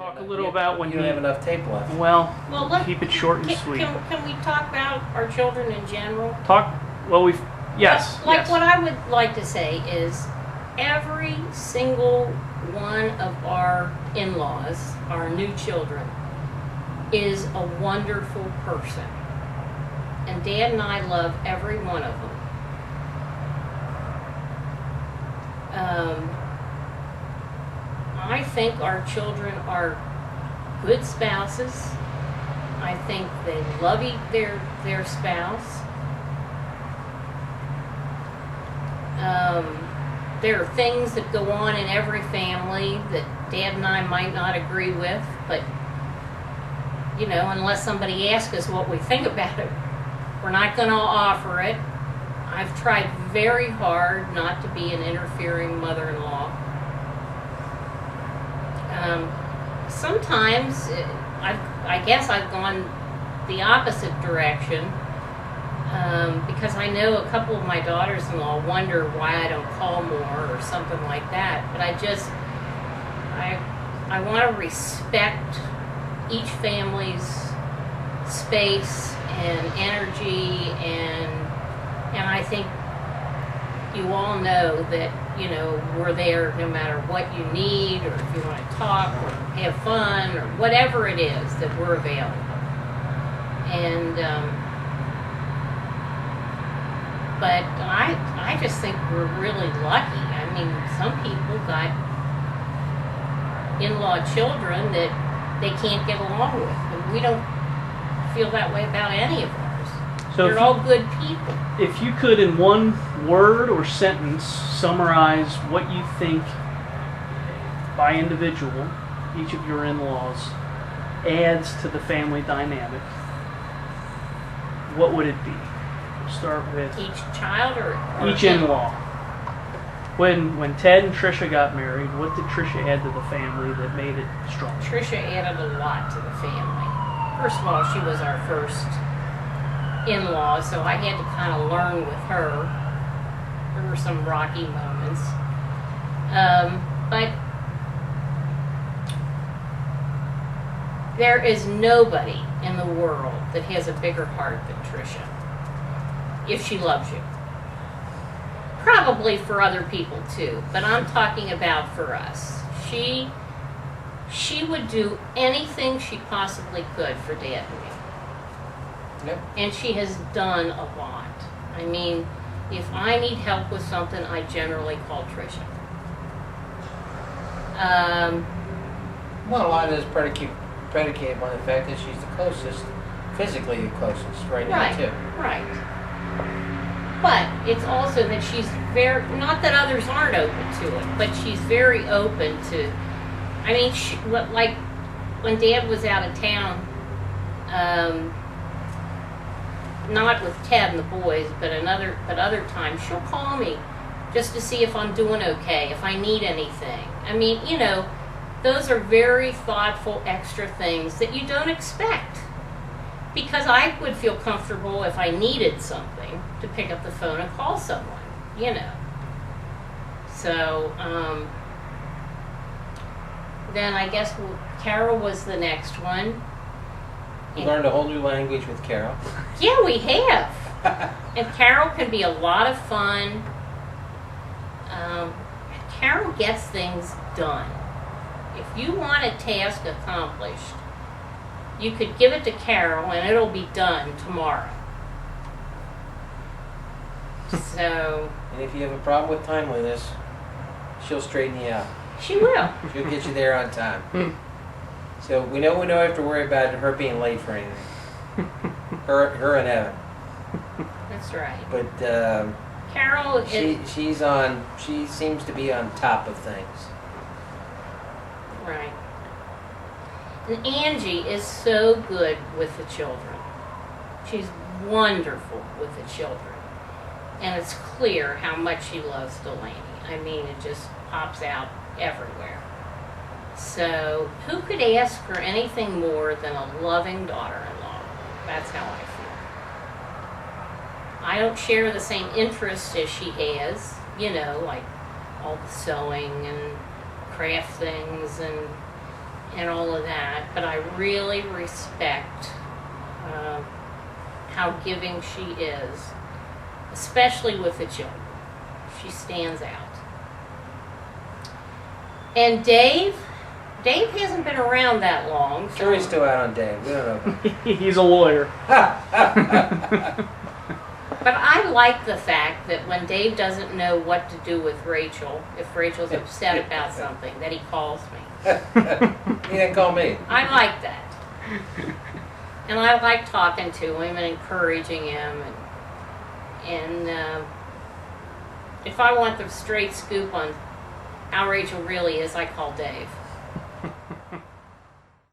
talk a little about when you don't have enough tape left. Well, Well, keep it short and sweet. Can we talk about our children in general? Yes. Like what I would like to say is every single one of our in-laws, our new children, is a wonderful person. And Dad and I love every one of them. I think our children are good spouses. I think they love their spouse. There are things that go on in every family that Dad and I might not agree with, but unless somebody asks us what we think about it, we're not going to offer it. I've tried very hard not to be an interfering mother-in-law. Sometimes I guess I've gone the opposite direction because I know a couple of my daughters-in-law wonder why I don't call more or something like that. But I want to respect each family's space and energy, and I think you all know that we're there no matter what you need, or if you want to talk or have fun or whatever it is, that we're available. And but I just think we're really lucky. I mean, some people got in-law children that they can't get along with, and we don't feel that way about any of ours. So they're all good people. If you could, in one word or sentence, summarize what you think by individual, each of your in-laws, adds to the family dynamic, what would it be? We'll start with each child or each in-law. When Ted and Tricia got married, what did Tricia add to the family that made it strong? Tricia added a lot to the family. First of all, she was our first in-law, so I had to kind of learn with her. There were some rocky moments. But there is nobody in the world that has a bigger heart than Tricia, if she loves you. Probably for other people too, but I'm talking about for us. She would do anything she possibly could for Dad and me. Yep. And she has done a lot. I mean, if I need help with something, I generally call Tricia. Well, a lot of this predicated on the fact that she's the closest, physically the closest right now, too. Right. But it's also that she's very, not that others aren't open to it, but she's very open to, I mean, like when Dad was out of town, not with Ted and the boys, but other times, she'll call me just to see if I'm doing okay, if I need anything. I mean, those are very thoughtful extra things that you don't expect. Because I would feel comfortable if I needed something to pick up the phone and call someone, So, then I guess Carol was the next one. We learned a whole new language with Carol. Yeah, we have. And Carol can be a lot of fun. Carol gets things done. If you want a task accomplished, you could give it to Carol and it'll be done tomorrow. So. And if you have a problem with timeliness, she'll straighten you out. She will. She'll get you there on time. So we don't have to worry about her being late for anything. Her and Evan. That's right. But Carol, she seems to be on top of things. Right. And Angie is so good with the children. She's wonderful with the children. And it's clear how much she loves Delaney. I mean, it just pops out everywhere. So, who could ask for anything more than a loving daughter-in-law? That's how I feel. I don't share the same interests as she has, like all the sewing and craft things, and and all of that, but I really respect how giving she is, especially with the children. She stands out. And Dave hasn't been around that long. So Jury's still out on Dave. We don't know. He's a lawyer. But I like the fact that when Dave doesn't know what to do with Rachel, if Rachel's upset about something, that he calls me. He didn't call me. I like that. And I like talking to him and encouraging him. And if I want the straight scoop on how Rachel really is, I call Dave.